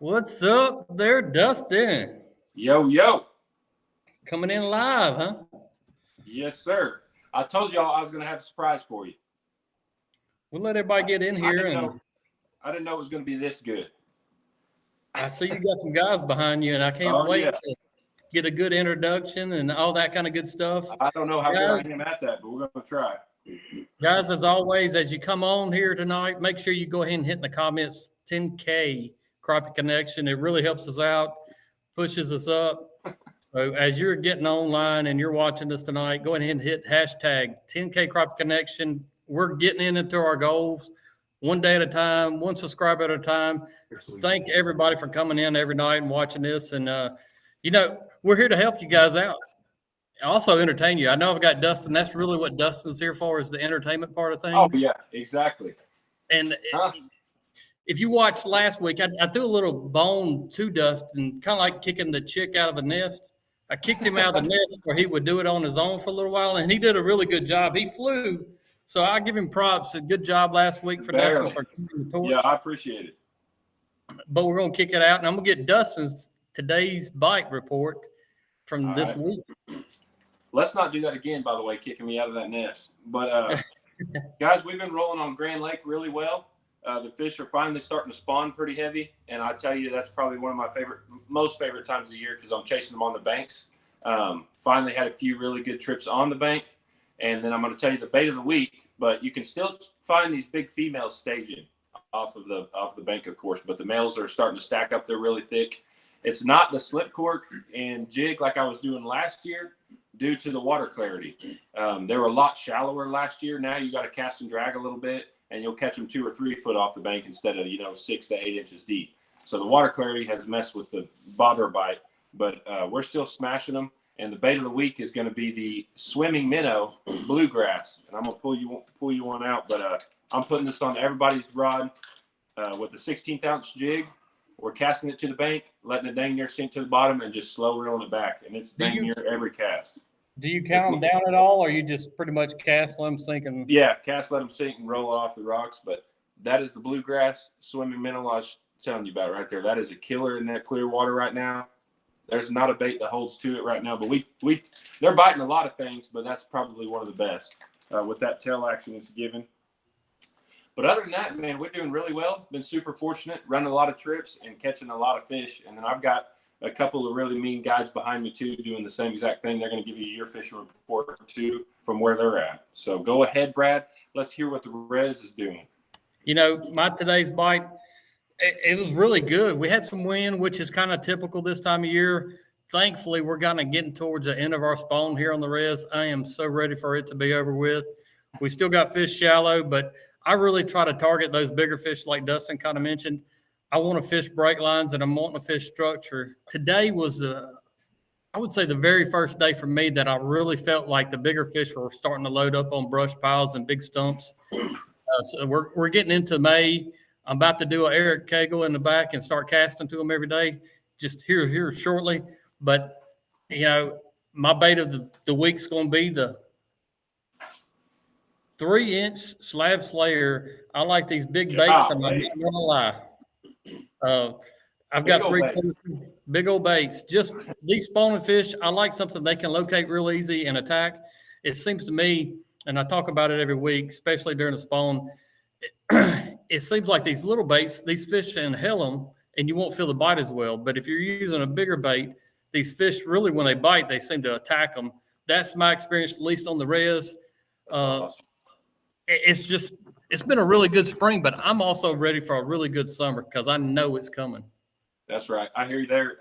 What's up there, Dustin? Yo, yo. Coming in live, huh? Yes, sir. I told y'all I was going to have a surprise for you. We'll let everybody get in I here, didn't and know. I didn't know it was going to be this good. I see you got some guys behind you, and I can't Oh wait yeah. to get a good introduction and all that kind of good stuff. I don't know how good I Guys, am at that, but we're going to try. guys, as always, as you come on here tonight, make sure you go ahead and hit in the comments 10K Crappie Connection. It really helps us out, pushes us up. So as you're getting online and you're watching this tonight, go ahead and hit hashtag 10K Crappie Connection. We're getting into our goals one day at a time, one subscriber at a time. Thank everybody for coming in every night and watching this. And, we're here to help you guys out. Also entertain you. I know I've got Dustin. That's really what Dustin's here for, is the entertainment part of Oh things. yeah, exactly. And Huh? if you watched last week, I threw a little bone to Dustin, kind of like kicking the chick out of the nest. I kicked him out of the nest where he would do it on his own for a little while, and he did a really good job. He flew, so I give him props. A good job last week for Dustin Barely. for keeping the torch. Yeah, I appreciate it. But we're going to kick it out, and I'm going to get Dustin's today's bite report from All this right. week. Let's not do that again, by the way, kicking me out of that nest. But guys, we've been rolling on Grand Lake really well. The fish are finally starting to spawn pretty heavy, and I tell you, that's probably one of my most favorite times of the year because I'm chasing them on the banks. Finally had a few really good trips on the bank, and then I'm going to tell you the bait of the week. But you can still find these big females staging off the bank, of course. But the males are starting to stack up. They're really thick. It's not the slip cork and jig like I was doing last year due to the water clarity. They were a lot shallower last year. Now you got to cast and drag a little bit, and you'll catch them 2 or 3 foot off the bank instead of 6 to 8 inches deep. So the water clarity has messed with the bobber bite, but we're still smashing them. And the bait of the week is going to be the swimming minnow bluegrass, and I'm gonna pull you one out. But I'm putting this on everybody's rod with a 16th ounce jig. We're casting it to the bank, letting it dang near sink to the bottom, and just slow reeling it back. And it's dang near every cast. Do you count them down at all, or you just pretty much cast, let them sink? Yeah, cast, let them sink, and roll off the rocks. But that is the bluegrass swimming minnow I was telling you about right there. That is a killer in that clear water right now. There's not a bait that holds to it right now, but they're biting a lot of things, but that's probably one of the best with that tail action it's given. But other than that, man, we're doing really well. Been super fortunate, running a lot of trips and catching a lot of fish. And then I've got a couple of really mean guys behind me too, doing the same exact thing. They're going to give you your fishing report too from where they're at. So go ahead, Brad. Let's hear what the res is doing. My today's bite, it was really good. We had some wind, which is kind of typical this time of year. Thankfully, we're kind of getting towards the end of our spawn here on the res. I am so ready for it to be over with. We still got fish shallow, but I really try to target those bigger fish like Dustin kind of mentioned. I want to fish break lines, and I'm wanting to fish structure. Today was, I would say, the very first day for me that I really felt like the bigger fish were starting to load up on brush piles and big stumps. So we're getting into May. I'm about to do an Eric Cagle in the back and start casting to them every day, just here shortly. But, my bait of the week's going to be the 3-inch slab slayer. I like these big baits. I'm not going to lie. I've got 3 big old baits. Just these spawning fish, I like something they can locate real easy and attack. It seems to me, and I talk about it every week, especially during the spawn, it seems like these little baits, these fish inhale them, and you won't feel the bite as well. But if you're using a bigger bait, these fish really, when they bite, they seem to attack them. That's my experience, at least on the res. Awesome. It's been a really good spring, but I'm also ready for a really good summer because I know it's coming. That's right. I hear you there.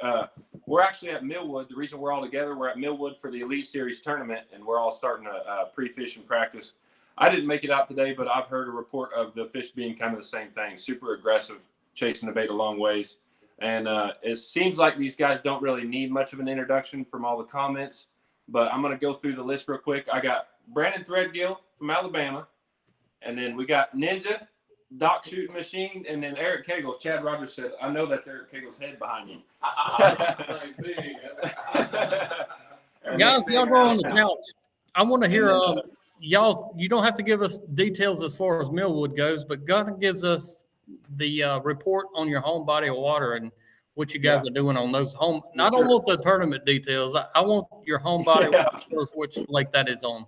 We're actually at Millwood. The reason we're all together, we're at Millwood for the Elite Series tournament, and we're all starting to pre-fish and practice. I didn't make it out today, but I've heard a report of the fish being kind of the same thing, super aggressive, chasing the bait a long ways. And it seems like these guys don't really need much of an introduction from all the comments, but I'm going to go through the list real quick. I got Brandon Threadgill from Alabama, and then we got Ninja, Doc Shooting Machine, and then Eric Cagle. Chad Rogers said, I know that's Eric Cagle's head behind you. Guys, y'all go on the couch. I want to hear y'all. You don't have to give us details as far as Millwood goes, but God gives us the report on your home body of water and what you guys Yeah. are doing on those home. And I Sure. don't want the tournament details. I want your home body Yeah. of water, which lake that is on.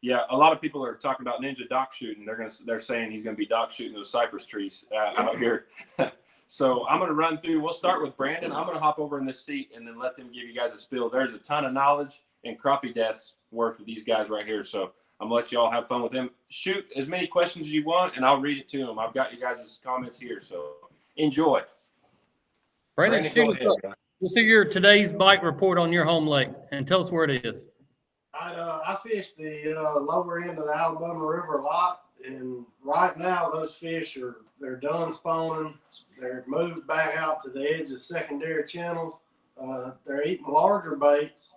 Yeah, a lot of people are talking about Ninja dock shooting. They're saying he's going to be dock shooting those cypress trees out here. So I'm going to run through. We'll start with Brandon. I'm going to hop over in this seat and then let them give you guys a spill. There's a ton of knowledge and crappie deaths worth of these guys right here. So I'm going to let you all have fun with them. Shoot as many questions as you want, and I'll read it to them. I've got you guys' comments here, so enjoy. Brandon, shoot us up. We'll see your today's bite report on your home lake and tell us where it is. I fished the lower end of the Alabama River a lot, and right now those fish they're done spawning. They're moved back out to the edge of secondary channels. They're eating larger baits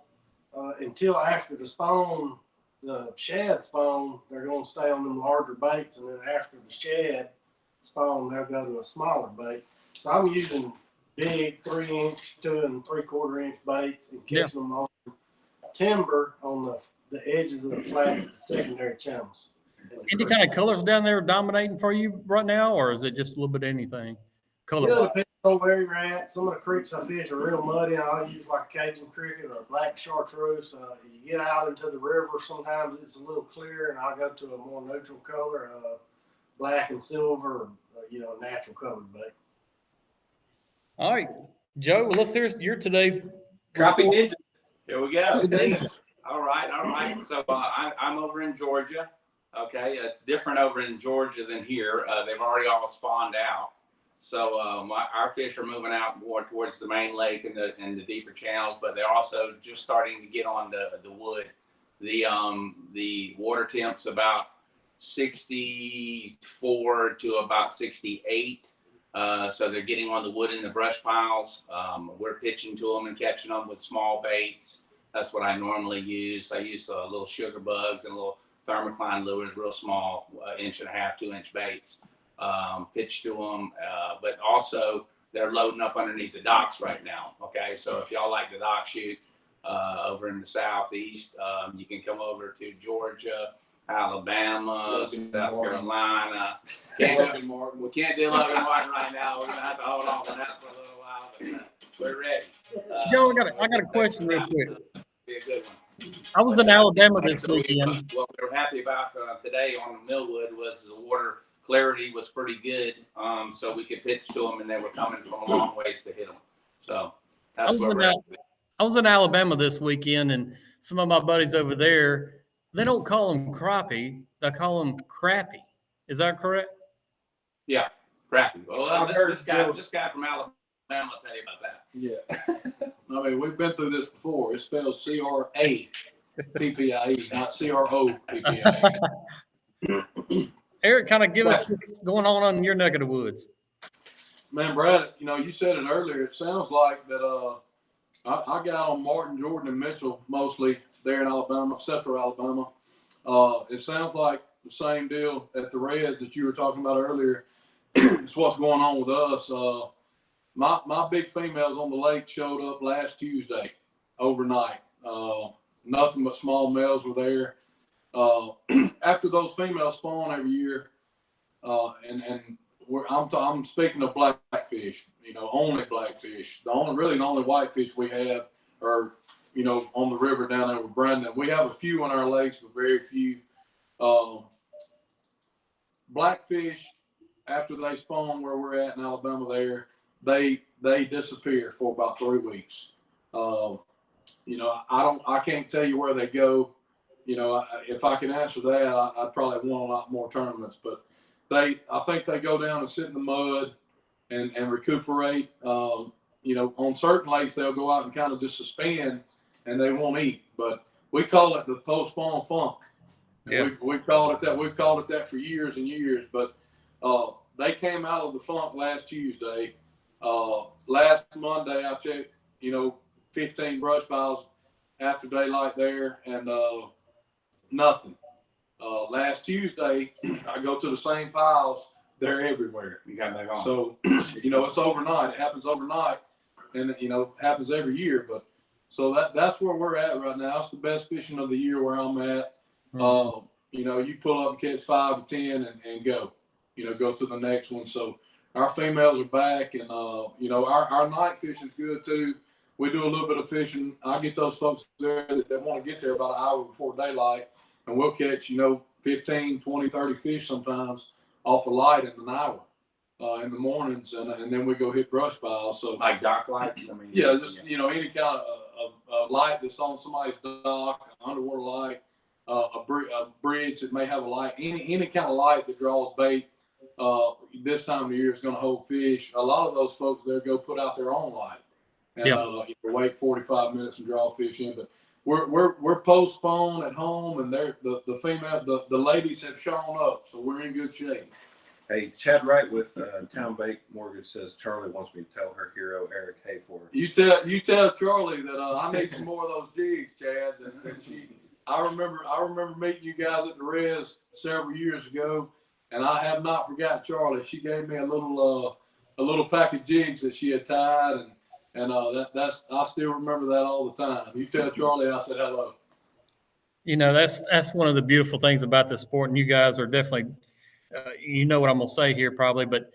until after the shad spawn. They're going to stay on them larger baits, and then after the shad spawn, they'll go to a smaller bait. So I'm using big 3-inch, 2 3/4 inch baits and catching them on timber on the edges of the flats, the secondary channels. Any kind of colors down there dominating for you right now, or is it just a little bit of anything? Color. Really depends on where you're at. Some of the creeks I fish are real muddy. I'll use like a Cajun cricket or a black chartreuse. You get out into the river, sometimes it's a little clear, and I'll go to a more neutral color, black and silver, or, natural colored bait. All right, Joe, let's hear your today's Crappie Ninja. Here we go. All right. So I'm over in Georgia. Okay, it's different over in Georgia than here. They've already all spawned out. So our fish are moving out more towards the main lake and the deeper channels, but they're also just starting to get on the wood. The water temp's about 64 to about 68. So they're getting on the wood in the brush piles. We're pitching to them and catching them with small baits. That's what I normally use. I use little sugar bugs and little thermocline lures, real small, 1.5 to 2-inch baits. Pitch to them, but also they're loading up underneath the docks right now. Okay, so if y'all like the dock shoot over in the southeast, you can come over to Georgia, Alabama, South Carolina. We can't do Logan Martin right now. We're gonna have to hold on to that for a little while, but we're ready. Joe, I got a question real quick. Be a good one. I was in Alabama this weekend. What we were happy about today on Millwood was the water clarity was pretty good, so we could pitch to them, and they were coming from a long ways to hit them. So that's what I was in Alabama this weekend, and some of my buddies over there, they don't call them crappie, they call them crappie. Is that correct? Yeah, crappie. Well, I've heard this guy from Alabama will tell you about that. Yeah. I mean, we've been through this before. It spells CRAPPIE, not CROPPIE. Eric, kind of give us what's going on in your neck of the woods. Man, Brad, you said it earlier. It sounds like that I got on Martin, Jordan, and Mitchell mostly there in Alabama, central Alabama. It sounds like the same deal at the res that you were talking about earlier. It's what's going on with us. My big females on the lake showed up last Tuesday overnight. Nothing but small males were there. After those females spawn every year, I'm speaking of blackfish, only blackfish. The only whitefish we have are, on the river down there with Brandon. We have a few on our lakes, but very few. Blackfish, after they spawn where we're at in Alabama there, they disappear for about 3 weeks. I can't tell you where they go. If I can answer that, I'd probably won a lot more tournaments. But I think they go down and sit in the mud and recuperate. On certain lakes, they'll go out and kind of just suspend and they won't eat. But we call it the post-spawn funk. Yeah. We've called it that. We've called it that for years and years. But they came out of the funk last Tuesday. Last Monday, I checked, 15 brush piles after daylight there, and nothing. Last Tuesday, I go to the same piles. They're everywhere. You got back on. So, it's overnight. It happens overnight, and it happens every year. But so that's where we're at right now. It's the best fishing of the year where I'm at. You pull up and catch 5 to 10 and go. Go to the next one. So our females are back, and you know, our night fishing's good too. We do a little bit of fishing. I get those folks there that want to get there about an hour before daylight, and we'll catch, you know, 15, 20, 30 fish sometimes off a light in an hour in the mornings, and then we go hit brush piles. So Like dock lights. I mean, yeah, just you know, any kind of light that's on somebody's dock, an underwater light, a bridge that may have a light, any kind of light that draws bait. This time of the year is going to hold fish. A lot of those folks there go put out their own light and wait 45 minutes and draw fish in. But we're postponed at home, and the ladies have shown up, so we're in good shape. Hey, Chad Wright with Town Bank Mortgage says Charlie wants me to tell her hero Eric Hayford. You tell Charlie that I need some more of those jigs, Chad. I remember meeting you guys at the res several years ago, and I have not forgotten Charlie. She gave me a little pack of jigs that she had tied, and that's I still remember that all the time. You tell Charlie I said hello. You know, that's one of the beautiful things about this sport, and you guys are definitely, you know what I'm going to say here probably, but,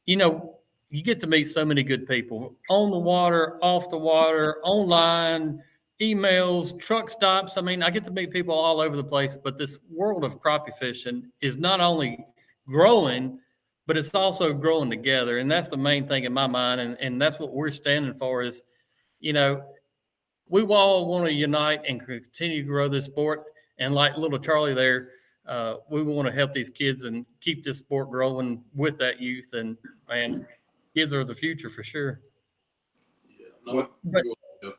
you know, you get to meet so many good people on the water, off the water, online, emails, truck stops. I mean, I get to meet people all over the place, but this world of crappie fishing is not only growing, but it's also growing together. And that's the main thing in my mind. And that's what we're standing for is, you know, we all want to unite and continue to grow this sport. And like little Charlie there, we want to help these kids and keep this sport growing with that youth. And man, kids are the future for sure. Yeah, no, But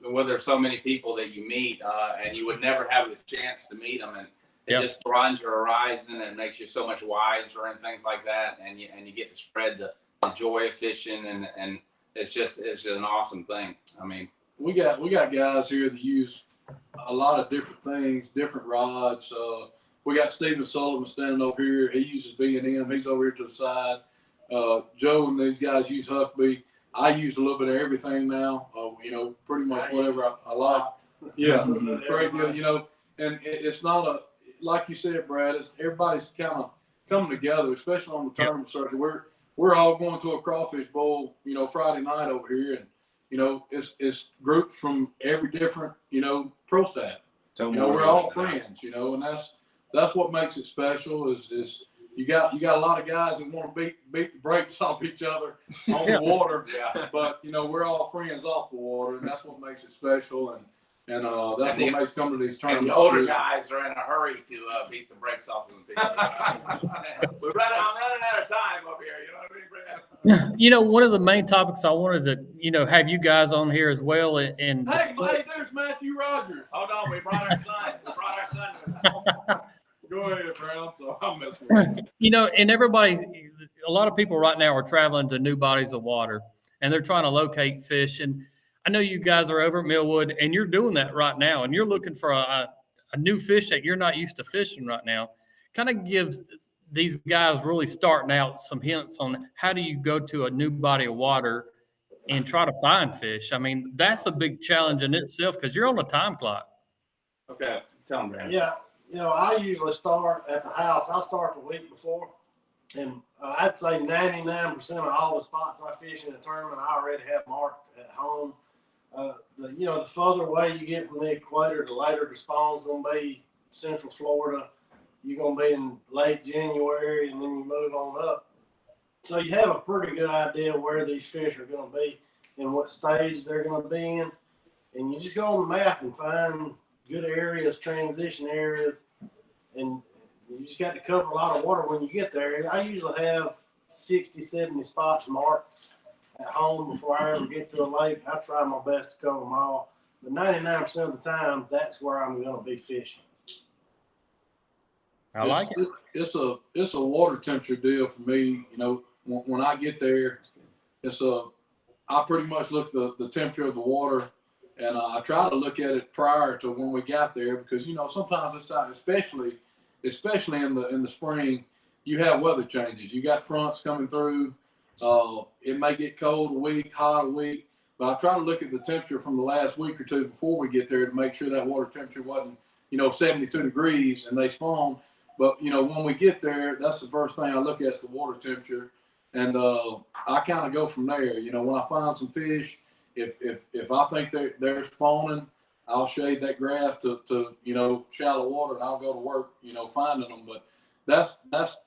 well, there's so many people that you meet, and you would never have the chance to meet them, and it just broadens your horizon and makes you so much wiser and things like that, and you get to spread the joy of fishing, and it's just an awesome thing. I mean, we got guys here that use a lot of different things, different rods. We got Steven Sullivan standing over here. He uses B&M. He's over here to the side. Joe and these guys use Huckabee. I use a little bit of everything now. You know, pretty much whatever I like. Yeah, very good. You know, and it's not like you said, Brad. Everybody's kind of coming together, especially on the tournament circuit. We're all going to a crawfish bowl, you know, Friday night over here, and you know, it's groups from every different, you know, pro staff. You know, we're all friends. You know, and that's what makes it special. Is you got a lot of guys that want to beat the brakes off each other on the water, but you know, we're all friends off the water, and that's what makes it special, and that's what makes coming to these tournaments. And the older guys are in a hurry to beat the brakes off of the people. I'm running out of time over here. You know what I mean? you know, one of the main topics I wanted to, you know, have you guys on here as well. And hey, buddy, there's Matthew Rogers. Hold on, we brought our son. Go ahead, Brad. I'm messing with you. You know, and a lot of people right now are traveling to new bodies of water, and they're trying to locate fish. And I know you guys are over at Millwood, and you're doing that right now, and you're looking for a new fish that you're not used to fishing right now. Kind of gives these guys really starting out some hints on how do you go to a new body of water and try to find fish. I mean, that's a big challenge in itself because you're on a time clock. Okay, tell them, Brad. Yeah. You know, I usually start at the house. I start the week before, and I'd say 99% of all the spots I fish in the tournament, I already have marked at home. The further away you get from the equator, the later the spawn's going to be. Central Florida, you're going to be in late January, and then you move on up. So you have a pretty good idea where these fish are going to be and what stage they're going to be in, and you just go on the map and find good areas, transition areas, and you just got to cover a lot of water when you get there. I usually have 60, 70 spots marked at home before I ever get to a lake. I try my best to cover them all, but 99% of the time, that's where I'm going to be fishing. I like it. It's a water temperature deal for me. You know, when I get there, I pretty much look at the temperature of the water. And I try to look at it prior to when we got there because, you know, sometimes it's not, especially in the spring, you have weather changes. You got fronts coming through. It may get cold a week, hot a week. But I try to look at the temperature from the last week or two before we get there to make sure that water temperature wasn't, you know, 72 degrees and they spawn. But, you know, when we get there, that's the first thing I look at is the water temperature. And I kind of go from there. You know, when I find some fish, if I think they're spawning, I'll shade that grass to you know, shallow water, and I'll go to work, you know, finding them. But that's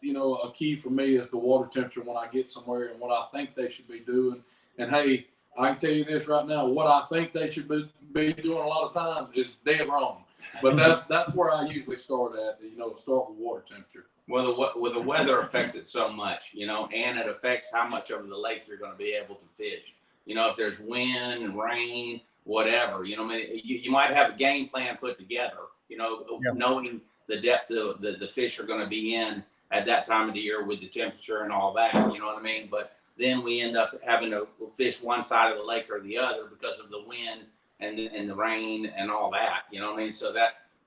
you know, a key for me is the water temperature when I get somewhere and what I think they should be doing. And hey, I can tell you this right now, what I think they should be doing a lot of times is dead wrong. But that's where I usually start at, you know, start with water temperature. Well, the weather affects it so much, you know, and it affects how much of the lake you're going to be able to fish. You know, if there's wind and rain, whatever, you know, I mean, you might have a game plan put together, you know, knowing the depth the fish are going to be in at that time of the year with the temperature and all that, you know what I mean? But then we end up having to fish one side of the lake or the other because of the wind and the rain and all that, you know what I mean? So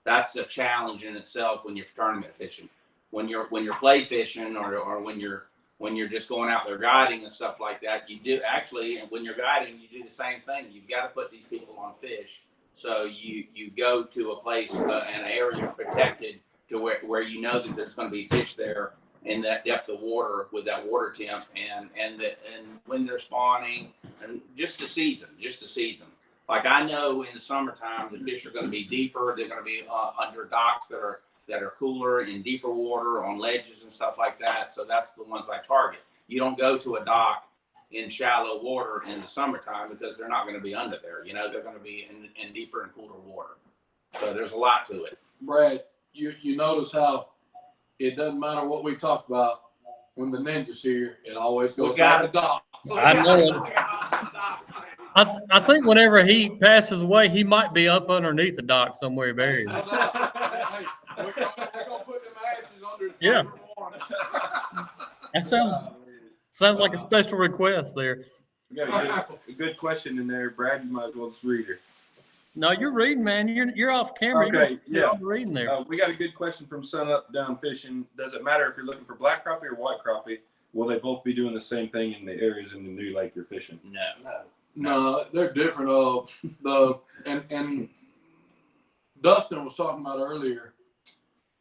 that's a challenge in itself when you're tournament fishing. When you're play fishing or when you're just going out there guiding and stuff like that, you do actually, and when you're guiding, you do the same thing. You've got to put these people on fish. So you go to a place, an area protected to where you know that there's going to be fish there in that depth of water with that water temp and when they're spawning and just the season. Like I know in the summertime, the fish are going to be deeper. They're going to be under docks that are cooler in deeper water on ledges and stuff like that. So that's the ones I target. You don't go to a dock in shallow water in the summertime because they're not going to be under there. You know, they're going to be in deeper and cooler water. So there's a lot to it. Brad, you notice how it doesn't matter what we talk about when the ninja's here, it always goes back to docks. I know it. I think whenever he passes away, he might be up underneath the dock somewhere buried. Hey, we're gonna put them ashes under his Yeah. favorite one. That sounds like a special request there. We got a good question in there, Brad. You might as well just read her. No, you're reading, man. You're off camera. Okay, You're off reading there. We got a good question from Sun Up Down Fishing. Does it matter if you're looking for black crappie or white crappie? Will they both be doing the same thing in the areas in the new lake you're fishing? No, they're different. And Dustin was talking about earlier,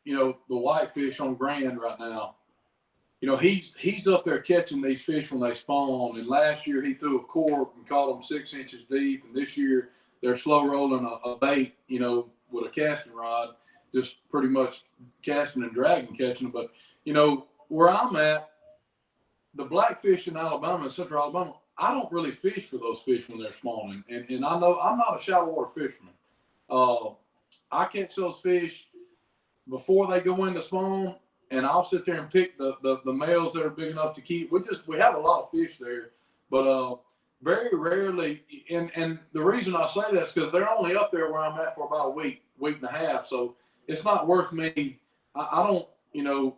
you know, the whitefish on Grand right now. You know, he's up there catching these fish when they spawn. And last year he threw a cork and caught them 6 inches deep. And this year they're slow rolling a bait, you know, with a casting rod, just pretty much casting and dragging, catching them. But, you know, where I'm at, the blackfish in Alabama, central Alabama, I don't really fish for those fish when they're spawning. And I know I'm not a shallow water fisherman. I catch those fish before they go into spawn, and I'll sit there and pick the males that are big enough to keep. We have a lot of fish there, but very rarely. And the reason I say that is because they're only up there where I'm at for about a week and a half. So it's not worth me. I don't, you know,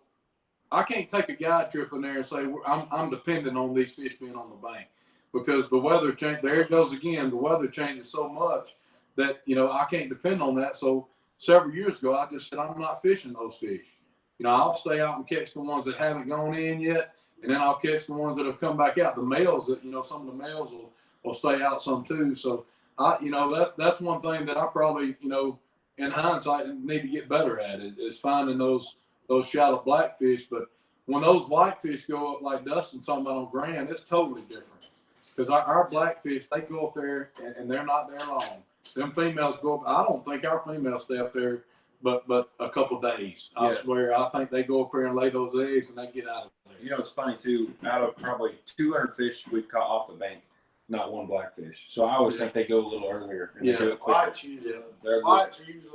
I can't take a guide trip in there and say I'm dependent on these fish being on the bank, because the weather change. There it goes again. The weather changes so much that, you know, I can't depend on that. So several years ago, I just said I'm not fishing those fish. You know, I'll stay out and catch the ones that haven't gone in yet, and then I'll catch the ones that have come back out. The males that, you know, some of the males will stay out some too. So you know, that's one thing that I probably, you know, in hindsight need to get better at is finding those shallow blackfish. But when those whitefish go up like Dustin's talking about on Grand, it's totally different. Because our blackfish, they go up there and they're not there long. Them females go up. I don't think our females stay up there but a couple days. I swear. I think they go up there and lay those eggs and they get out of there. You know, it's funny too. Out of probably 200 fish we've caught off the bank, not one blackfish. So I always think they go a little earlier. And they do it quicker. Whites usually a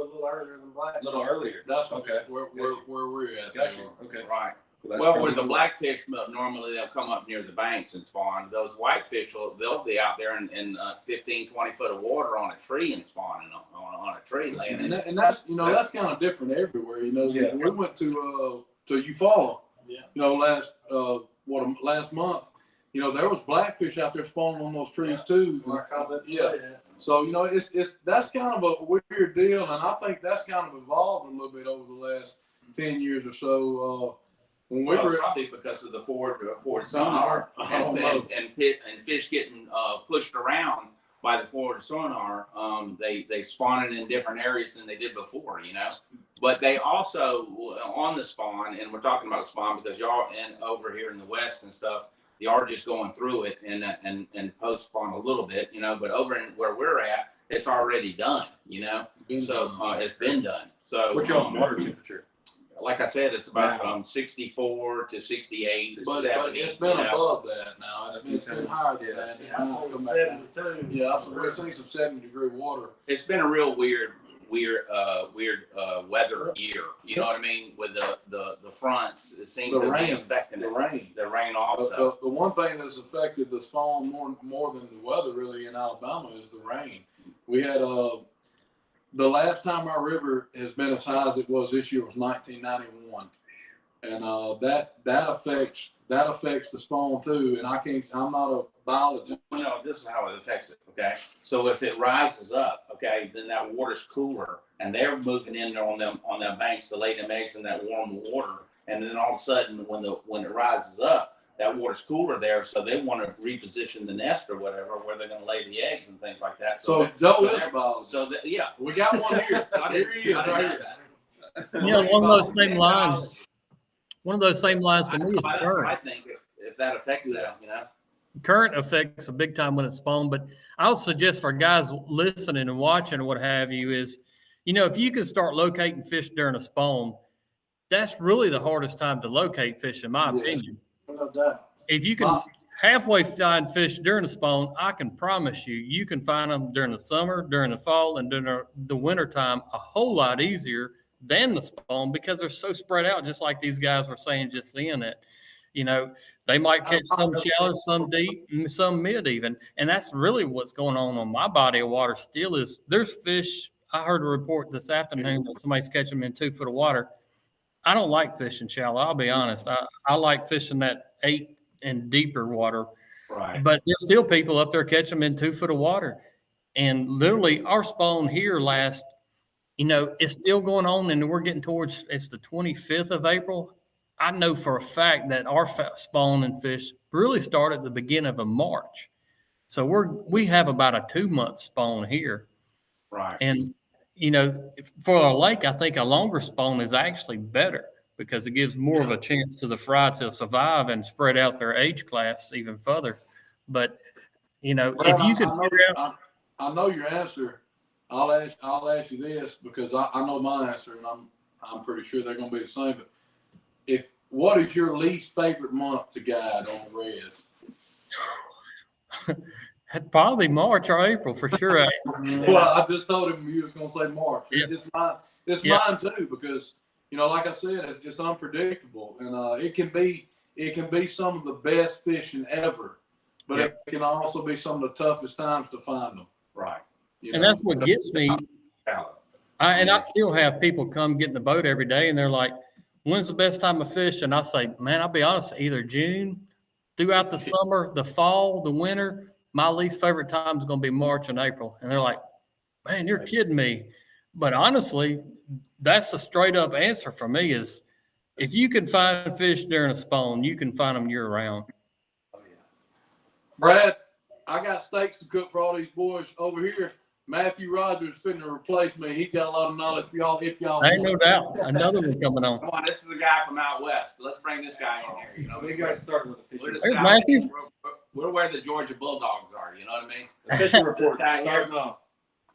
little earlier than blacks. A little earlier. That's okay. Where we're at. Gotcha. Okay. Right. Well, with the blackfish, normally they'll come up near the banks and spawn. Those whitefish, they'll be out there in 15, 20 foot of water on a tree and spawning on a tree. And that's, you know, that's kind of different everywhere. You know, we went to Eufaula, you know, last month. You know, there was blackfish out there spawning on those trees too. So, you know, that's kind of a weird deal, and I think that's kind of evolved a little bit over the last 10 years or so. When we were probably because of the Ford sonar and fish getting pushed around by the Ford sonar, they spawn in different areas than they did before, you know. But they also on the spawn, and we're talking about spawn because y'all and over here in the West and stuff, the arch is going through it and post spawn a little bit, you know, but over in where we're at, it's already done, you know. So it's been done. So What's y'all's water temperature? like I said, it's about 64 to 68 But 70. it's been you know. above that now. It's been higher than that. Yeah, I saw the 72. Yeah, we're seeing some 70-degree water. It's been a real weird weather year. You know what I mean? With the fronts, it seems The to rain, be affecting the it. rain. The rain also. The one thing that's affected the spawn more than the weather really in Alabama is the rain. We had the last time our river has been as high as it was this year was 1991, and that affects the spawn too. And I'm not a biologist. Well, no, this is how it affects it. Okay, so if it rises up, okay, then that water's cooler, and they're moving in there on their banks to lay them eggs in that warm water, and then all of a sudden when it rises up, that water's cooler there, so they want to reposition the nest or whatever where they're going to lay the eggs and things like that. So Joe is a biologist. So yeah, We got one here. Here he is, right here. You know, one of those same lines. One of those same lines to me is that's what I current. think if that affects that, you know. Current affects a big time when it's spawn, but I'll suggest for guys listening and watching or what have you is, you know, if you can start locating fish during a spawn, that's really the hardest time to locate fish, in my opinion. No doubt. If you can halfway find fish during the spawn, I can promise you can find them during the summer, during the fall, and during the winter time a whole lot easier than the spawn because they're so spread out, just like these guys were saying just seeing it. You know, they might catch some shallow, some deep, some mid even. And that's really what's going on my body of water still is there's fish. I heard a report this afternoon that somebody's catching them in 2 foot of water. I don't like fishing shallow. I'll be honest. I like fishing that 8 and deeper water. Right. But there's still people up there catching them in 2 foot of water. And literally our spawn here last, you know, it's still going on and we're getting towards, it's the 25th of April. I know for a fact that our spawn and fish really start at the beginning of March. So we have about a 2-month spawn here. Right. And, you know, for a lake, I think a longer spawn is actually better because it gives more of a chance to the fry to survive and spread out their age class even further. But, you know, Brad, if you could figure out. I know your answer. I'll ask you this because I know my answer, and I'm pretty sure they're going to be the same. But what is your least favorite month to guide on the res? Probably March or April for sure. Well, I just told him you was going to say March. Yeah. It's mine too because you know, like I said, it's unpredictable, and it can be some of the best fishing ever, but it can also be some of the toughest times to find them. Right. You And know? that's what gets me. I still have people come get in the boat every day, and they're like, "When's the best time to fish?" And I say, "Man, I'll be honest, either June, throughout the summer, the fall, the winter. My least favorite time is going to be March and April." And they're like, "Man, you're kidding me." But honestly, that's a straight up answer for me is if you can find fish during a spawn, you can find them year round. Brad, I got steaks to cook for all these boys over here. Matthew Rogers finna replace me. He's got a lot of knowledge for y'all if y'all Ain't no doubt. Another one coming on. Come on, this is a guy from out west. Let's bring this guy in here. You know, We got to start with the we're fishing. the There's South. Matthew. We're where the Georgia Bulldogs are. You know what I mean? The fishing report. Down here. Starting off.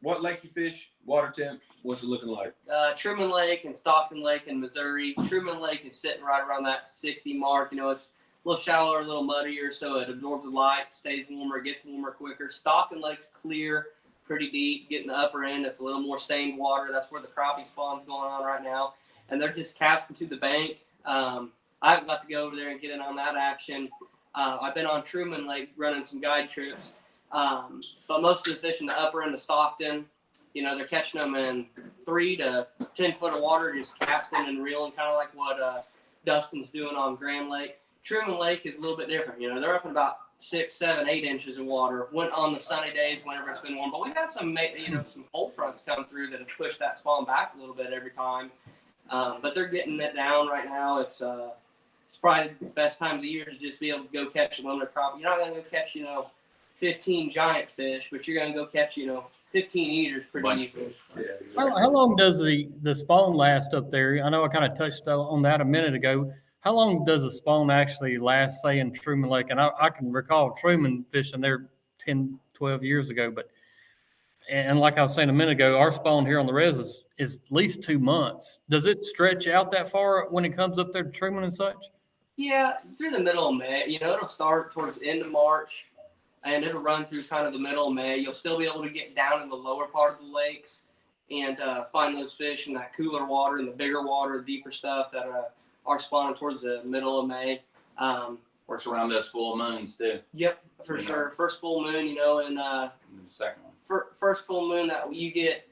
What lake you fish? Water temp? What's it looking like? Truman Lake and Stockton Lake in Missouri. Truman Lake is sitting right around that 60 mark. You know, it's a little shallower, a little muddier, so it absorbs the light, stays warmer, gets warmer quicker. Stockton Lake's clear, pretty deep. Getting the upper end, it's a little more stained water. That's where the crappie spawn's going on right now. And they're just casting to the bank. I haven't got to go over there and get in on that action. I've been on Truman Lake running some guide trips. But most of the fish in the upper end of Stockton, you know, they're catching them in 3 to 10 foot of water, just casting and reeling, kind of like what Dustin's doing on Grand Lake. Truman Lake is a little bit different. You know, they're up in about 6, 7, 8 inches of water. Went on the sunny days whenever it's been warm, but we've had some cold fronts come through that have pushed that spawn back a little bit every time. But they're getting it down right now. It's probably the best time of the year to just be able to go catch a limit crop. You're not going to go catch, 15 giant fish, but you're going to go catch, 15 eaters pretty easily. How long does the spawn last up there? I know I kind of touched on that a minute ago. how long does a spawn actually last, say, in Truman Lake? And I can recall Truman fishing there 10, 12 years ago, but and like I was saying a minute ago, our spawn here on the res is at least 2 months. Does it stretch out that far when it comes up there to Truman and such? Yeah, through the middle of May. It'll start towards the end of March, and it'll run through kind of the middle of May. You'll still be able to get down in the lower part of the lakes and find those fish in that cooler water and the bigger water, deeper stuff that are spawning towards the middle of May. Works around those full moons too. Yep, for sure. First full moon, and And the second one. first full moon that you get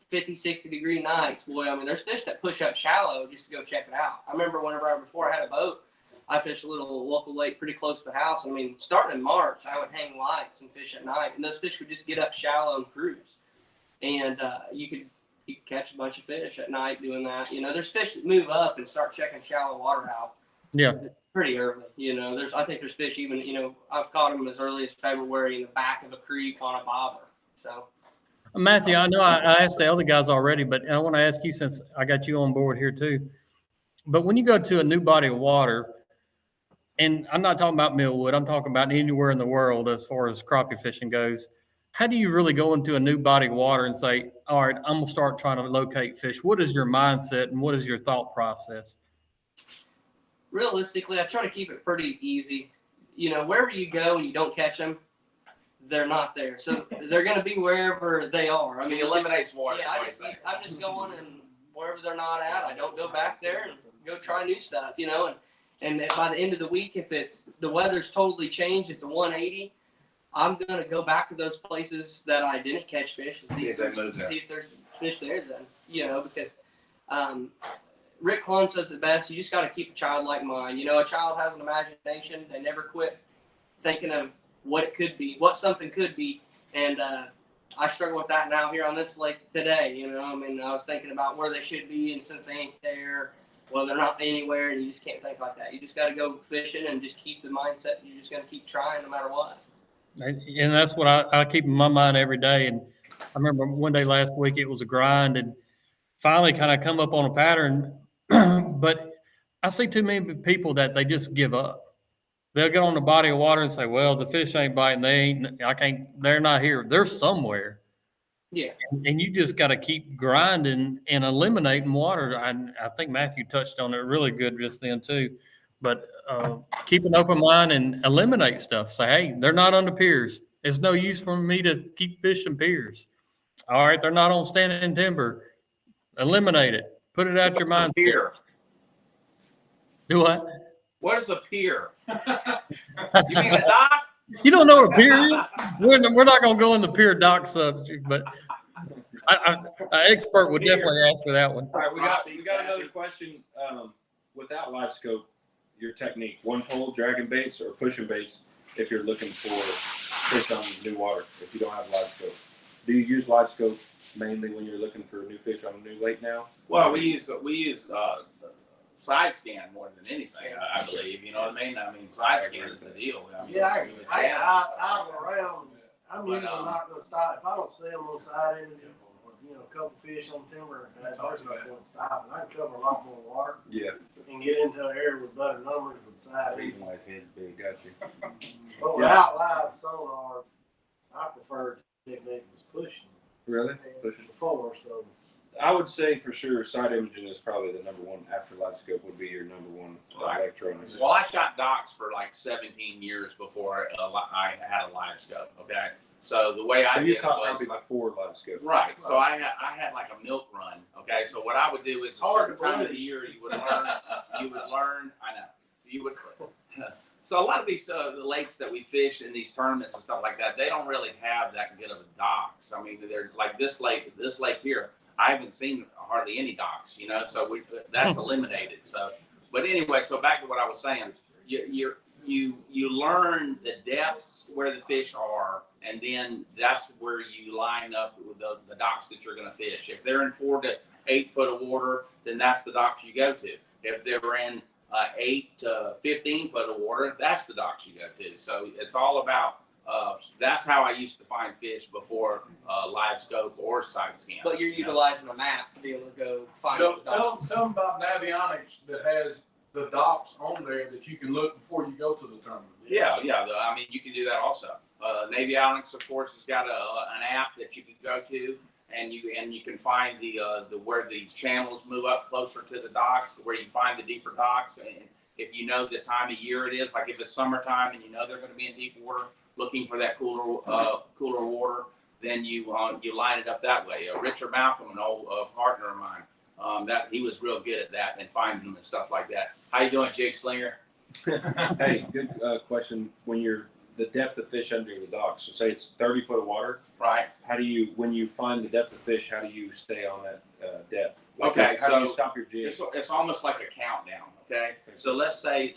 50, 60 degree nights, boy, I mean, there's fish that push up shallow just to go check it out. I remember before I had a boat, I fished a little local lake pretty close to the house. I mean, starting in March, I would hang lights and fish at night, and those fish would just get up shallow and cruise. And you could catch a bunch of fish at night doing that. There's fish that move up and start checking shallow water out. Yeah. Pretty early. I think there's fish even, I've caught them as early as February in the back of a creek on a bobber. So. Matthew, I know I asked the other guys already, but I want to ask you since I got you on board here too. But when you go to a new body of water, and I'm not talking about Millwood, I'm talking about anywhere in the world as far as crappie fishing goes, how do you really go into a new body of water and say, all right, I'm going to start trying to locate fish? What is your mindset and what is your thought process? Realistically, I try to keep it pretty easy. Wherever you go and you don't catch them, they're not there. So they're going to be wherever they are. I mean, It eliminates more. Yeah, I'm just going and wherever they're not at, I don't go back there and go try new stuff, and by the end of the week, if the weather's totally changed, it's a 180, I'm going to go back to those places that I didn't catch fish and see if there's fish there then, because Rick Clun says it best, you just got to keep a childlike mind. A child has an imagination. They never quit thinking of what it could be, what something could be. And I struggle with that now here on this lake today. I was thinking about where they should be, and since they ain't there, well, they're not anywhere, and you just can't think like that. You just got to go fishing and just keep the mindset. You're just going to keep trying no matter what. And that's what I keep in my mind every day. And I remember one day last week, it was a grind and finally kind of come up on a pattern. But I see too many people that they just give up. They'll get on the body of water and say, well, the fish ain't biting. They're not here. They're somewhere. Yeah. And you just got to keep grinding and eliminating water. I think Matthew touched on it really good just then too. But keep an open mind and eliminate stuff. Say, hey, they're not on the piers. It's no use for me to keep fishing piers. All right, they're not on standing timber. Eliminate it. Put it out your mind. Pier. Do what? What is a pier? You mean a dock? You don't know what a pier is? We're not going to go in the pier dock subject, but an expert would definitely ask for that one. All right, we got another question. Without live scope, your technique: one pole, dragging baits, or pushing baits. If you're looking for fish on new water, if you don't have live scope, do you use live scope mainly when you're looking for new fish on a new lake now? Well, we use side scan more than anything, I believe. You know what I mean? Side scan is the deal. Yeah, out and around, I'm usually not going to stop. If I don't see them on side images, a couple fish on timber, there's no point stopping. I can cover a lot more water. Yeah. And get into an area with better numbers with side images. Reason why his head's big, got you. But without live sonar, I prefer technique was pushing. Really? Pushing. Before, so. I would say for sure side imaging is probably the number one after live scope would be your number one electronic. Well, I shot docks for like 17 years before I had a live scope. Okay, so the way I did you it caught was probably before live scope. right. So I had like a milk run. Okay, so what I would do is a certain time of the year you would learn. I know you would. So a lot of these the lakes that we fish in these tournaments and stuff like that, they don't really have that good of a docks. I mean, they're like this lake here. I haven't seen hardly any docks, so that's eliminated. So, but anyway, so back to what I was saying, you learn the depths where the fish are, and then that's where you line up with the docks that you're going to fish. If they're in 4 to 8 foot of water, then that's the docks you go to. If they're in 8 to 15 foot of water, that's the docks you go to. So it's all about. That's how I used to find fish before live scope or side scan. But you're utilizing a map to be able to go find Tell them about Navionics that has the docks on there that you can look before you go to the tournament. Yeah. I mean, you can do that also. Navy Alex, of course, has got an app that you can go to, and you can find the where the channels move up closer to the docks, where you find the deeper docks. And if you know the time of year it is, like if it's summertime and you know they're going to be in deep water looking for that cooler water, then you line it up that way. Richard Malcolm, an old partner of mine, that he was real good at that and finding them and stuff like that. How you doing, Jig Slinger? Hey, good question. When you're the depth of fish under the docks, so say it's 30 foot of water, Right. how do you, when you find the depth of fish, how do you stay on that depth? Okay, how do you so stop your jig? It's almost like a countdown. Okay, so let's say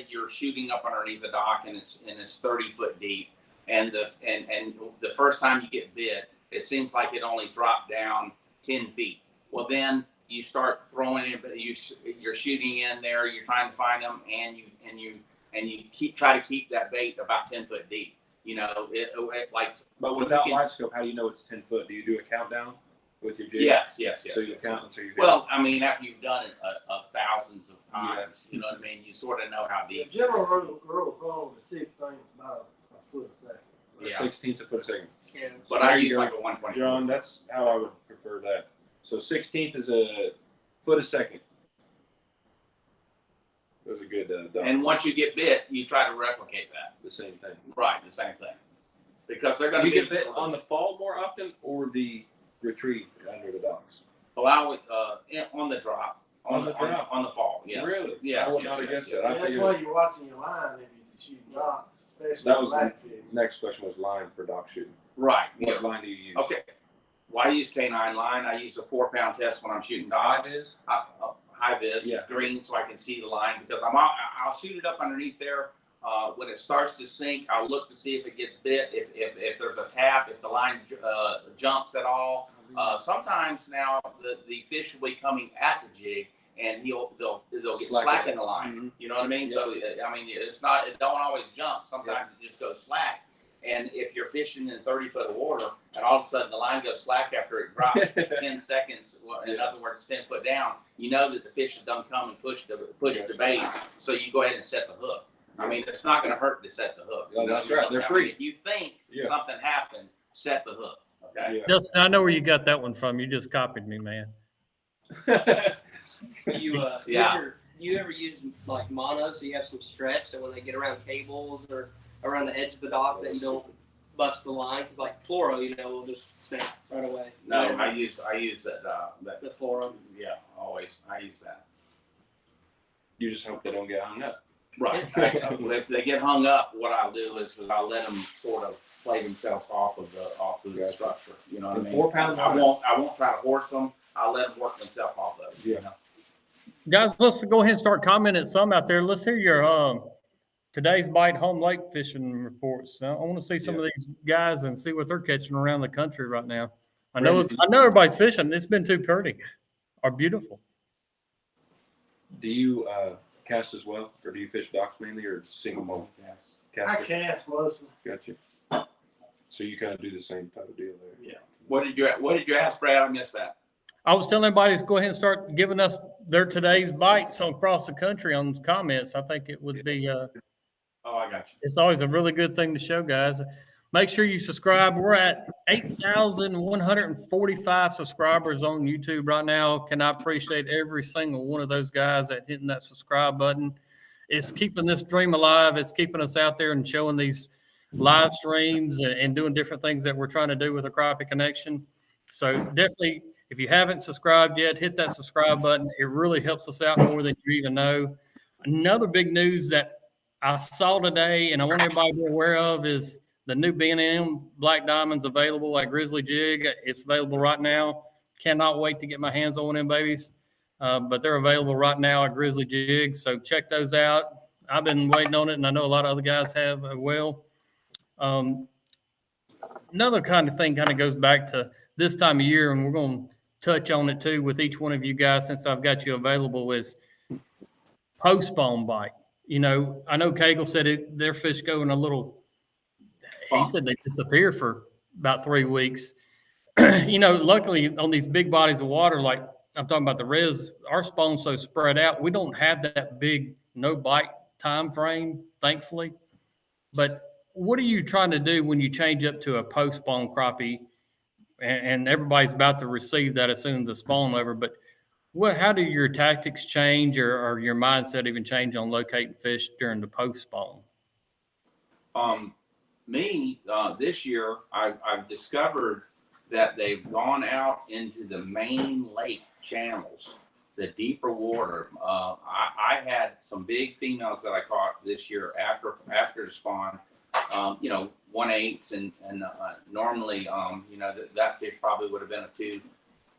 you're shooting up underneath the dock and it's 30 foot deep, and the first time you get bit, it seems like it only dropped down 10 feet. Well, then you start throwing in, you're shooting in there, you're trying to find them, and you try to keep that bait about 10 foot deep. You know, like. But without live scope, how do you know it's 10 foot? Do you do a countdown with your jig? Yes. So you count until you. Well, I mean, after you've done it thousands of times, you know what I mean. You sort of know how The deep. general rule of thumb with 6 things about a foot a second. So Yeah. 16ths a foot a second. Yeah. But I use like a 1.4. John, that's how I would prefer that. So 16th is a foot a second. That was a good dog. And once you get bit, you try to replicate that. The same thing. Right, the same thing. Because they're going You to get bit on the fall more often, or the retrieve under the docks? allow it on the drop. On the drop? On the fall, yes. Really? Yes. I would not have guessed that. I that's figured- why you're watching your line if you shoot docks, especially That was the blackfish. next question was line for dock shooting. Right. What Yeah. line do you use? Okay. Well, I use canine line. I use a 4-pound test when I'm shooting dogs. is? High vis, Yeah. green, so I can see the line, because I'll shoot it up underneath there. When it starts to sink, I'll look to see if it gets bit, if there's a tap, if the line jumps at all. Sometimes now the fish will be coming at the jig, and they'll get slack in the line. Mhm. You know what I mean? Yeah. So I mean, it don't always jump. Sometimes it just goes slack. And if you're fishing in 30 foot of water, and all of a sudden the line goes slack after it drops 10 seconds, well, in other words, 10 foot down, you know that the fish has done come and pushed the bait. So you go ahead and set the hook. I mean, it's not going to hurt to set the hook. Yeah, that's right. They're I free. mean, if you think Yeah. something happened, set the hook. Okay. Yeah. Justin, I know where you got that one from. You just copied me, man. Yeah. You ever use like mono, so you have some stretch, so when they get around cables or around the edge of the dock, that you don't bust the line? Because like fluoro, will just snap right away. No, I use that. The fluoro. Yeah, always. I use that. You just hope they don't get hung up. Right. If they get hung up, what I'll do is I'll let them sort of play themselves off of the structure. You know what I And mean? 4 pounds. I won't try to horse them. I'll let them work themselves off of it. Yeah. You know? Guys, let's go ahead and start commenting some out there. Let's hear your today's bite home lake fishing reports. I want to see some of these guys and see what they're catching around the country right now. I know everybody's fishing. It's been too pretty or beautiful. Do you cast as well, or do you fish docks mainly, or single mode? Yes. I Cast. cast mostly. Gotcha. So you kind of do the same type of deal there. Yeah. What did you ask, Brad? I missed that. I was telling everybody to go ahead and start giving us their today's bites across the country on comments. I think it would be Oh, I got you. it's always a really good thing to show, guys. Make sure you subscribe. We're at 8,145 subscribers on YouTube right now. Can I appreciate every single one of those guys that hitting that subscribe button. It's keeping this dream alive. It's keeping us out there and showing these live streams and doing different things that we're trying to do with the Crappie Connection. So definitely, if you haven't subscribed yet, hit that subscribe button. It really helps us out more than you even know. Another big news that I saw today, and I want everybody to be aware of, is the new B&M Black Diamonds available at Grizzly Jig. It's available right now. Cannot wait to get my hands on them babies. But they're available right now at Grizzly Jig. So check those out. I've been waiting on it, and I know a lot of other guys have as well. Another kind of thing kind of goes back to this time of year, and we're going to touch on it too with each one of you guys since I've got you available, is post-spawn bite. You know, I know Cagle said their fish go in a little, he said they disappear for about 3 weeks. You know, luckily on these big bodies of water like I'm talking about the res, our spawn's so spread out, we don't have that big no bite time frame, thankfully. But what are you trying to do when you change up to a post spawn crappie and everybody's about to receive that as soon as the spawn over? But how do your tactics change or your mindset even change on locating fish during the post spawn? This year, I've discovered that they've gone out into the main lake channels, the deeper water. I had some big females that I caught this year after the spawn, 1/8, and normally, that fish probably would have been a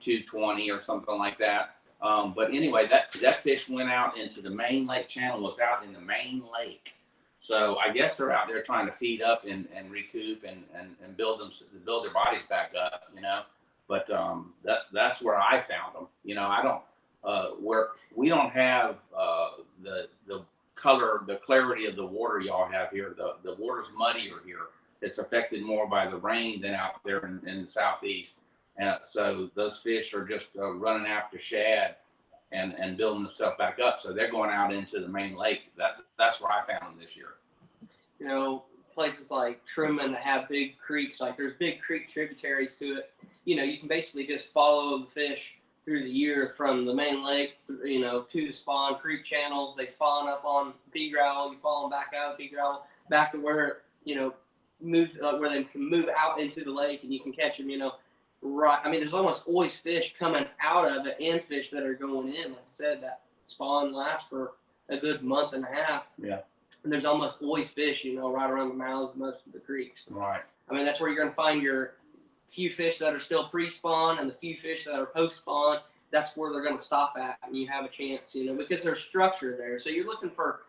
220 or something like that. But anyway, that fish went out into the main lake channel, was out in the main lake. So I guess they're out there trying to feed up and recoup and build their bodies back up, But that's where I found them. I don't we don't have the color, the clarity of the water y'all have here. The water's muddier here. It's affected more by the rain than out there in the southeast. And so those fish are just running after shad and building themselves back up. So they're going out into the main lake. That's where I found them this year. Places like Truman that have big creeks, like there's big creek tributaries to it. You can basically just follow the fish through the year from the main lake, to the spawn creek channels. They spawn up on pea gravel. You follow them back out of pea gravel, back to where, move where they can move out into the lake and you can catch them, right. I mean, there's almost always fish coming out of it and fish that are going in. Like I said, that spawn lasts for a good month and a half. Yeah. And there's almost always fish, right around the mouths of most of the creeks. Right. I mean, that's where you're going to find your few fish that are still pre-spawn and the few fish that are post-spawn. That's where they're going to stop at, and you have a chance, because there's structure there. So you're looking for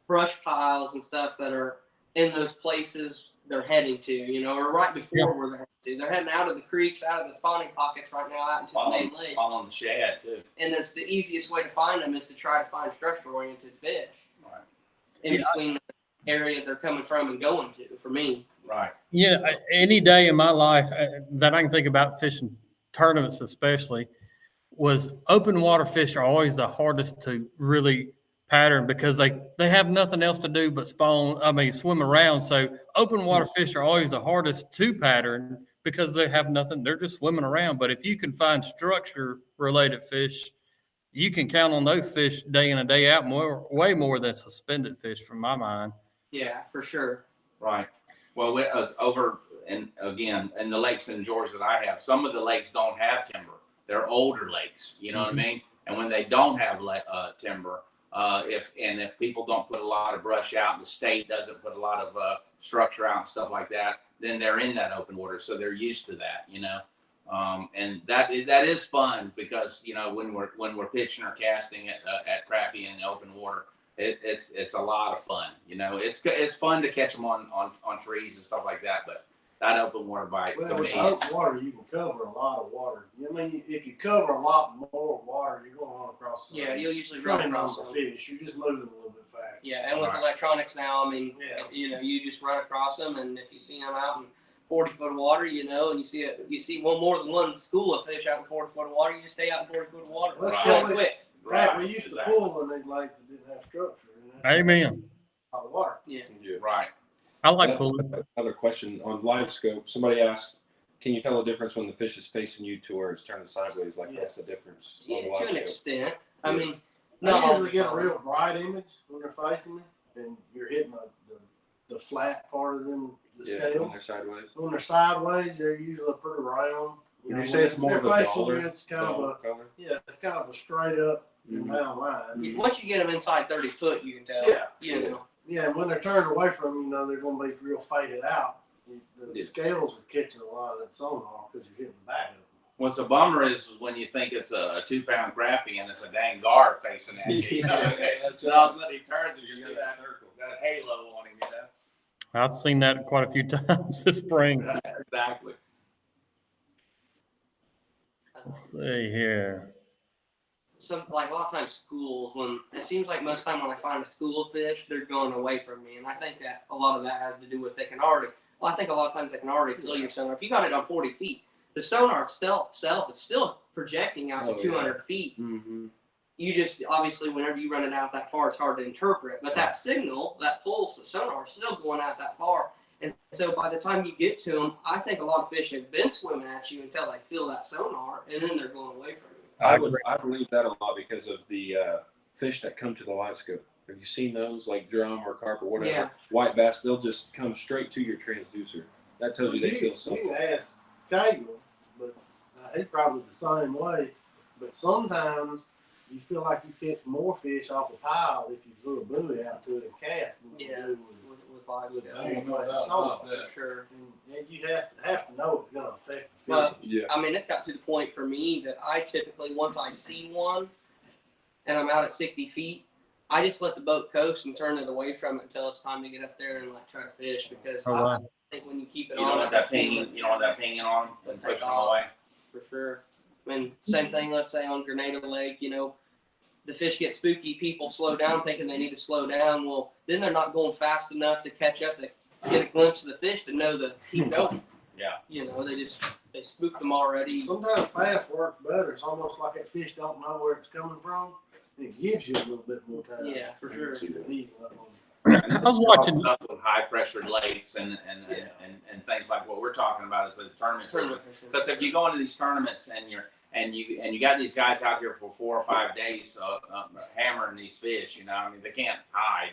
brush piles and stuff that are in those places they're heading to, or right before where they're heading to. They're heading out of the creeks, out of the spawning pockets right now, out into the main lake. Following the shad, too. And that's the easiest way to find them is to try to find structure-oriented fish. Right. In between the area they're coming from and going to, for me. Right. Yeah, any day in my life that I can think about fishing tournaments, especially, was open water fish are always the hardest to really pattern because they have nothing else to do but swim around. So open water fish are always the hardest to pattern because they have nothing. They're just swimming around. But if you can find structure related fish, you can count on those fish day in and day out way more than suspended fish, from my mind. Yeah, for sure. Right. Well, over and again in the lakes in Georgia that I have, some of the lakes don't have timber. They're older lakes. You know what I mean? And when they don't have timber, if people don't put a lot of brush out, the state doesn't put a lot of structure out and stuff like that, then they're in that open water, so they're used to that. And that is fun because when we're pitching or casting at crappie in the open water, it's a lot of fun. It's fun to catch them on trees and stuff like that, but that open water bite. Well, with open water, you can cover a lot of water. If you cover a lot more water, you're going to run across the you'll usually run across the fish. You're just moving a little bit fast. Yeah, and with electronics now, you just run across them, and if you see them out in 40-foot of water, and you see more than one school of fish out in 40-foot of water, you just stay out in 40-foot of water. Let's go quick. Right, we used to pull in these lakes that didn't have structure. Amen. A lot of water. Yeah. Right. I like pulling. Another question on live scope. Somebody asked, can you tell the difference when the fish is facing you to where it's turning sideways? What's the difference on the live To an scope? extent. I mean, I usually get a real bright image when they're facing me, and you're hitting the flat part of them, the scale. When they're sideways. When they're sideways, they're usually pretty round. Would you say it's more of a dollar? It's kind of a color? it's kind of a straight up and down line. once you get them inside 30 foot, you can tell. Yeah. Yeah, and when they're turned away from you, they're going to be real faded out. The scales are catching a lot of that sonar because you're hitting the back of them. What's the bummer is when you think it's a 2-pound crappie and it's a dang gar facing at you. That's All of a sudden he turns and you see that halo on him. I've seen that quite a few times this spring. Exactly. Let's see here. A lot of times schools, when it seems like most time when I find a school of fish, they're going away from me, and I think that a lot of that has to do with I think a lot of times they can already feel your sonar. If you got it on 40 feet, the sonar itself is still projecting out Oh, to yeah. 200 feet. Mm-hmm. You just obviously whenever you run it out that far, it's hard to interpret. But that signal, that pulse, the sonar, is still going out that far. And so by the time you get to them, I think a lot of fish have been swimming at you until they feel that sonar, and then they're going away from you. I believe that a lot because of the fish that come to the live scope. Have you seen those, like drum or carp or whatever? Yeah. White bass, they'll just come straight to your transducer. That tells you they feel You something. can ask Cagle, but he's probably the same way. But sometimes you feel like you catch more fish off a pile if you throw a buoy out to it and cast than you Yeah. do With live with scope. There ain't no doubt about that. For sure. and you have to know it's going to affect the fish. Well, Yeah. I mean, it's got to the point for me that I typically, once I see one and I'm out at 60 feet, I just let the boat coast and turn it away from it until it's time to get up there and like try to fish because Oh, I wow. think when you keep it You on, don't want that pinging. You don't want that pinging on them and pushing them away. for sure. I mean, same thing. Let's say on Grenada Lake, the fish get spooky. People slow down, thinking they need to slow down. Well, then they're not going fast enough to catch up to get a glimpse of the fish to know to keep going. Yeah. They spooked them already. Sometimes fast works better. It's almost like that fish don't know where it's coming from. And it gives you a little bit more time. Yeah, for sure. Ease up on it. And I was it's all watching- stuff with high pressured lakes and things like what we're talking about is the tournaments. Because if you go into these tournaments and you got these guys out here for 4 or 5 days hammering these fish, I mean they can't hide,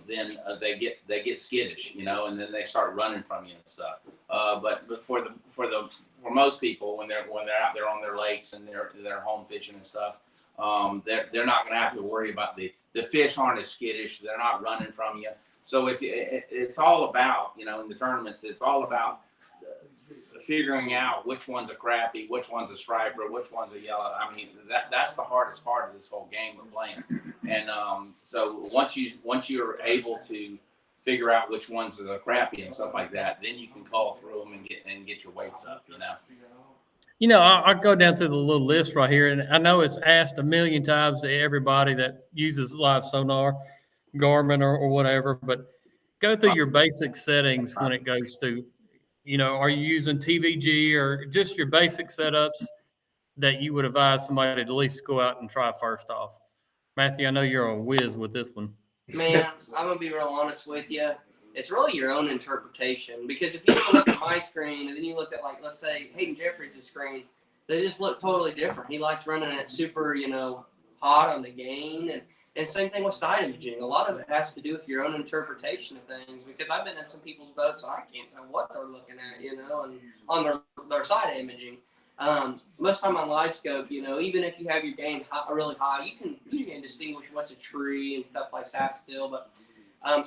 then they get skittish, and then they start running from you and stuff. But for most people when they're out there on their lakes and they're home fishing and stuff, they're not going to have to worry about the fish aren't as skittish. They're not running from you. So it's all about, in the tournaments, it's all about figuring out which one's a crappie, which one's a striper, which one's a yellow. I mean, that's the hardest part of this whole game we're playing. And so once you're able to figure out which ones are the crappie and stuff like that, then you can call through them and get your weights up, I go down through the little list right here, and I know it's asked a million times to everybody that uses live sonar, Garmin or whatever, but go through your basic settings when it goes to, are you using TVG or just your basic setups that you would advise somebody to at least go out and try first off? Matthew, I know you're a whiz with this one. Man, I'm gonna be real honest with you. It's really your own interpretation because if you look at my screen and then you look at let's say Hayden Jeffries' screen, they just look totally different. He likes running it super, hot on the gain and same thing with side imaging. A lot of it has to do with your own interpretation of things because I've been in some people's boats and I can't tell what they're looking at, and on their side imaging. Most time on live scope, even if you have your gain really high, you can distinguish what's a tree and stuff like that still, but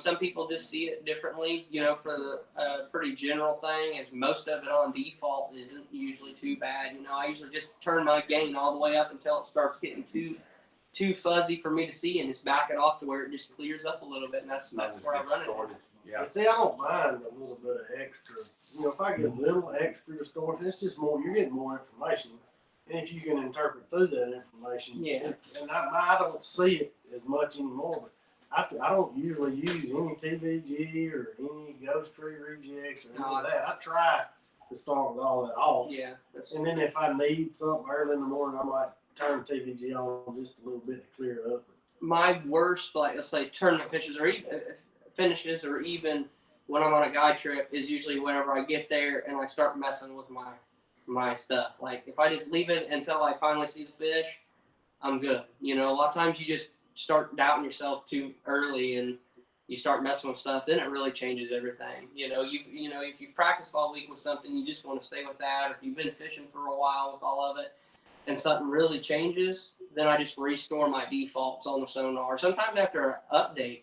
some people just see it differently, for the pretty general thing, as most of it on default isn't usually too bad. I usually just turn my gain all the way up until it starts getting too fuzzy for me to see and just back it off to where it just clears up a little bit, and that's where I run it. Yeah. But see, I don't mind a little bit of extra. If I get a little extra distortion, it's just more. You're getting more information, and if you can interpret through that information, Yeah. And I don't see it as much anymore. But I don't usually use any TVG or any ghost tree rejects or any of that. I try to start with all that off. Yeah. And then if I need something early in the morning, I might turn TVG on just a little bit to clear it up. My worst, let's say, tournament finishes, or even when I'm on a guide trip, is usually whenever I get there and I start messing with my stuff. Like if I just leave it until I finally see the fish, I'm good. A lot of times you just start doubting yourself too early and you start messing with stuff, then it really changes everything. If you've practiced all week with something, you just want to stay with that. If you've been fishing for a while with all of it, and something really changes, then I just restore my defaults on the sonar. Sometimes after an update,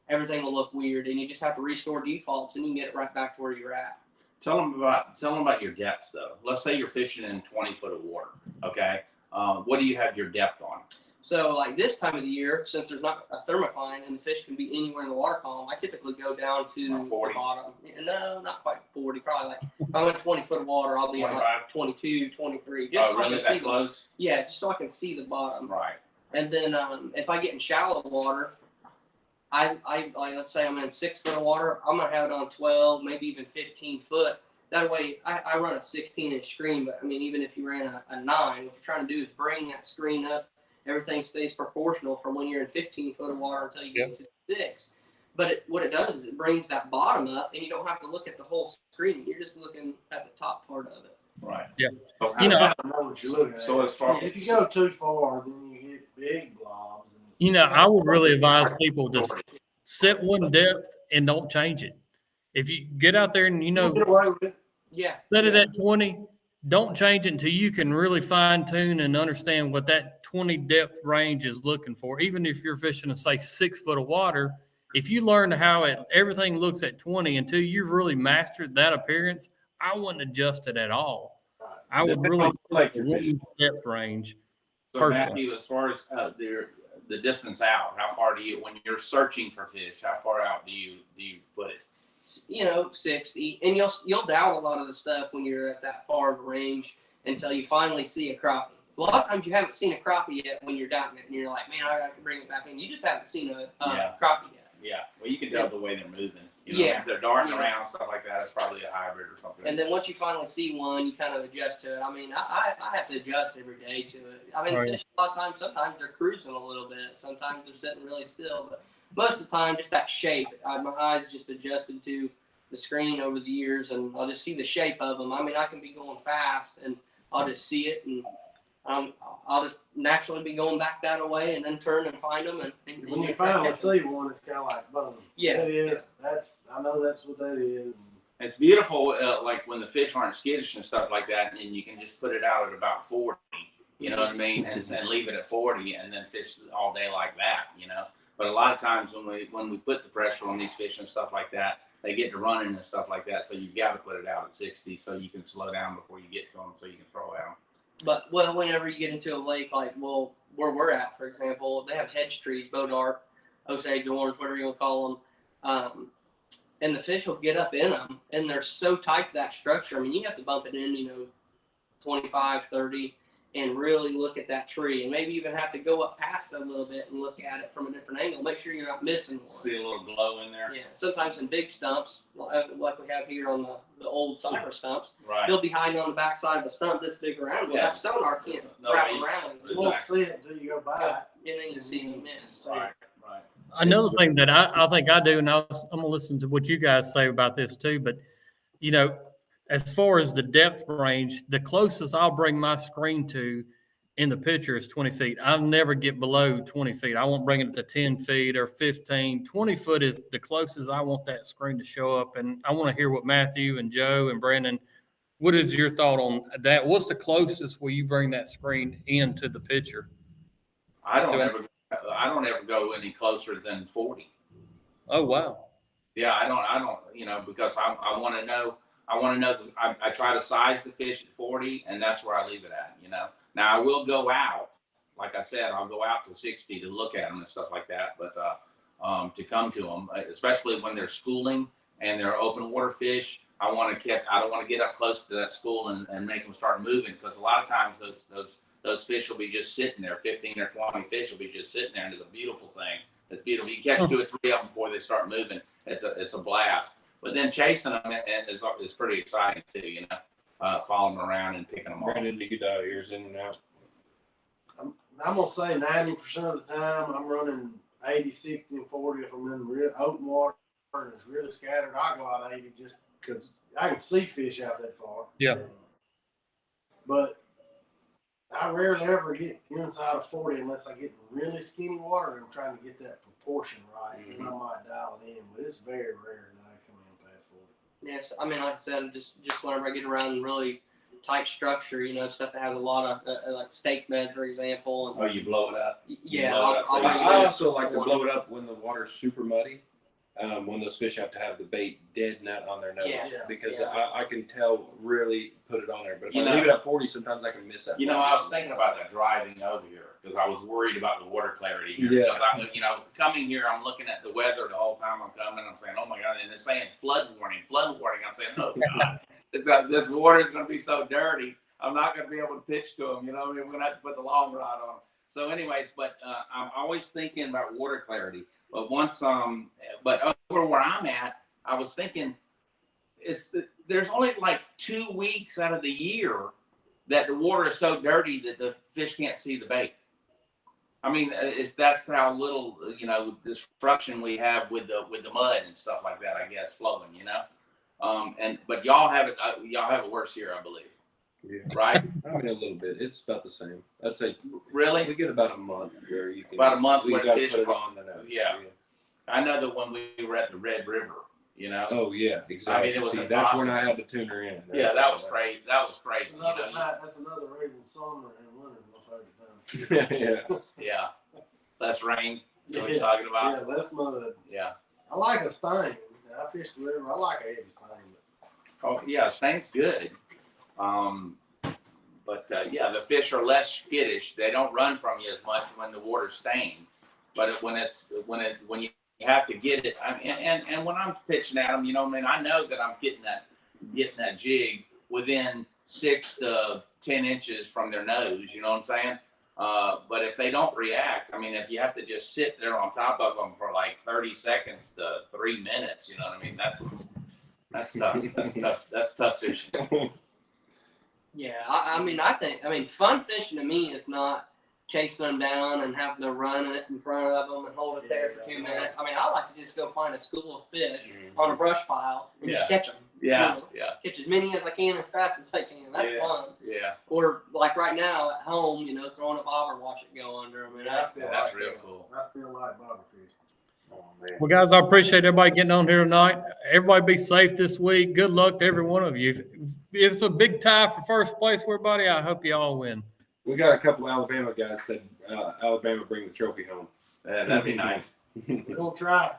everything will look weird, and you just have to restore defaults, and you can get it right back to where you're at. Tell them about your depths though. Let's say you're fishing in 20 foot of water. Okay. What do you have your depth on? So this time of the year, since there's not a thermocline and the fish can be anywhere in the water column, I typically go down to 40. the bottom. No, not quite 40. Probably if I'm in 20 foot of water, I'll be at 22, 23. Just so I really can see that close? Yeah, just so I can see the bottom. Right. And then if I get in shallow water, I let's say I'm in 6 foot of water, I'm gonna have it on 12, maybe even 15 foot, That way, I run a 16-inch screen, but I mean, even if you ran a 9, what you're trying to do is bring that screen up. Everything stays proportional from when you're in 15 foot of water until you get to 6. But what it does is it brings that bottom up, and you don't have to look at the whole screen. You're just looking at the top part of it. Right. Yeah. So, You know, I know what you're looking at. so as far If you go too far, then you get big blobs. I would really advise people to set one depth and don't change it. If you get out there and Get away with it. Yeah. set it at 20, don't change it until you can really fine tune and understand what that 20 depth range is looking for. Even if you're fishing in, say, 6 foot of water, if you learn how everything looks at 20 until you've really mastered that appearance, I wouldn't adjust it at all. I would really like your fish. depth range. So Personally. Matthew, as far as the distance out, how far do you, when you're searching for fish, how far out do you put it? 60, and you'll doubt a lot of the stuff when you're at that far of a range until you finally see a crappie. A lot of times you haven't seen a crappie yet when you're doubting it, and you're like, man, I got to bring it back in. You just haven't seen a crappie yet. Yeah, well, you can tell the way they're moving. Yeah. If they're darting around, stuff like that, it's probably a hybrid or something. And then once you finally see one, you kind of adjust to it. I mean, I have to adjust every day to it. I mean, Right. fish a lot of times, sometimes they're cruising a little bit. Sometimes they're sitting really still. But most of the time, just that shape. My eyes just adjusted to the screen over the years, and I'll just see the shape of them. I mean, I can be going fast, and I'll just see it, and I'll just naturally be going back that way, and then turn and find them. And When you finally see one, it's kind of like, boom. Yeah. That is. I know that's what that is. It's beautiful, like when the fish aren't skittish and stuff like that, and you can just put it out at about 40, you know what I mean, and leave it at 40, and then fish all day like that, But a lot of times when we put the pressure on these fish and stuff like that, they get to running and stuff like that, so you've got to put it out at 60 so you can slow down before you get to them, so you can throw out. But whenever you get into a lake, like where we're at, for example, they have hedge trees, bodart, Osage orange, whatever you want to call them, and the fish will get up in them, and they're so tight to that structure. I mean, you have to bump it in, 25, 30, and really look at that tree, and maybe even have to go up past it a little bit and look at it from a different angle. Make sure you're not missing one. See a little glow in there? Yeah, sometimes in big stumps, like we have here on the old cypress stumps, Right. they'll be hiding on the back side of a stump this big around. Well, Yeah. that sonar can't No, wrap you- around. You won't see it until you go by it. And then you see them in. See Right, it. right. Another thing that I think I do, and I'm going to listen to what you guys say about this too, but, as far as the depth range, the closest I'll bring my screen to in the picture is 20 feet. I'll never get below 20 feet. I won't bring it to 10 feet or 15. 20 foot is the closest I want that screen to show up. And I want to hear what Matthew and Joe and Brandon, what is your thought on that? What's the closest where you bring that screen into the picture? I don't ever go any closer than 40. Oh, wow. Yeah, I don't, because I want to know. I try to size the fish at 40, and that's where I leave it at. Now I will go out, like I said, I'll go out to 60 to look at them and stuff like that. But to come to them, especially when they're schooling and they're open water fish, I don't want to get up close to that school and make them start moving, because a lot of times those fish will be just sitting there. 15 or 20 fish will be just sitting there, and it's a beautiful thing. It's beautiful. You catch 2 or 3 of them before they start moving. It's a blast. But then chasing them is pretty exciting too. Following them around and picking them off. Brandon, do you get ears in and out? I'm gonna say 90% of the time I'm running 80, 60, and 40. If I'm in real open water and it's really scattered, I go out 80 just because I can see fish out that far. Yeah. But I rarely ever get inside of 40 unless I get in really skinny water and I'm trying to get that proportion right. And I might dial it in, but it's very rare that I come in past 40. Yes, I mean, like I said, just whenever I get around really tight structure, stuff that has a lot of like steak beds, for example. And, You blow it up. yeah, blow it up, so I'll you I use see it. also like to blow it up when the water's super muddy. When those fish have to have the bait dead nut on their nose, Yeah. because Yeah. I can tell really put it on there. But if You I know- leave it at 40, sometimes I can miss that. I was thinking about that driving over here because I was worried about the water clarity here. Yeah. Because coming here, I'm looking at the weather the whole time I'm coming. I'm saying, oh my God, and they're saying flood warning. I'm saying, oh God, this water is going to be so dirty. I'm not going to be able to pitch to them. We're going to have to put the long rod on. So, anyways, but I'm always thinking about water clarity. But but over where I'm at, I was thinking, there's only like 2 weeks out of the year that the water is so dirty that the fish can't see the bait. I mean, that's how little, destruction we have with the mud and stuff like that, I guess, flowing, but y'all have it worse here, I believe. Yeah. Right? I mean, a little bit. It's about the same. I'd say Really? we get about a month where you can. About a month we when gotta fish put it pro- on the nose. Yeah. I know that when we were at the Red River, Oh yeah, exactly. it was See, that's when impossible. I had to tune her in. yeah, that was crazy. That was crazy. That's another reason summer and winter is my favorite time. Yeah. Yeah. Less rain. That's what you're Yes. talking about. Yeah, less mud. Yeah. I like a stain. I fish the river. I like a heavy stain. Oh yeah, stain's good. The fish are less skittish. They don't run from you as much when the water's stained. But when you have to get it, and when I'm pitching at them, I know that I'm getting that jig within 6 to 10 inches from their nose. You know what I'm saying? But if they don't react, if you have to just sit there on top of them for like 30 seconds to 3 minutes, you know what I mean? That's tough. That's tough fishing. Yeah, I think fun fishing to me is not chasing them down and having to run it in front of them and hold it there for 2 minutes. I like to just go find a school of fish on a brush pile and just catch them. Yeah. Catch as many as I can as fast as I can. That's fun. Yeah. Or like right now at home, throwing a bobber, watch it go under them. That's real cool. I still like bobber fish. Oh man. Well, guys, I appreciate everybody getting on here tonight. Everybody be safe this week. Good luck to every one of you. If it's a big tie for first place, everybody, I hope you all win. We got a couple Alabama guys said Alabama bring the trophy home. Yeah, that'd be nice. We're gonna try.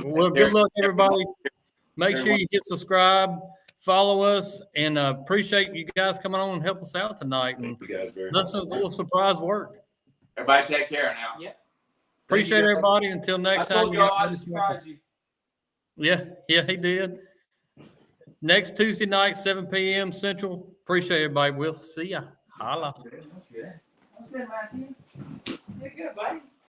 Well, good luck, everybody. Make sure you hit subscribe, follow us, and appreciate you guys coming on and help us out tonight. And Thank you guys very much. listen to a little surprise work. Everybody take care now. Yeah. Appreciate guys. everybody. Until I next time. told y'all I'd surprise you. Yeah, he did. Next Tuesday night, 7 p.m. Central. Appreciate everybody. We'll see ya. Holla. That's good. That's good, Matthew. You're good, buddy.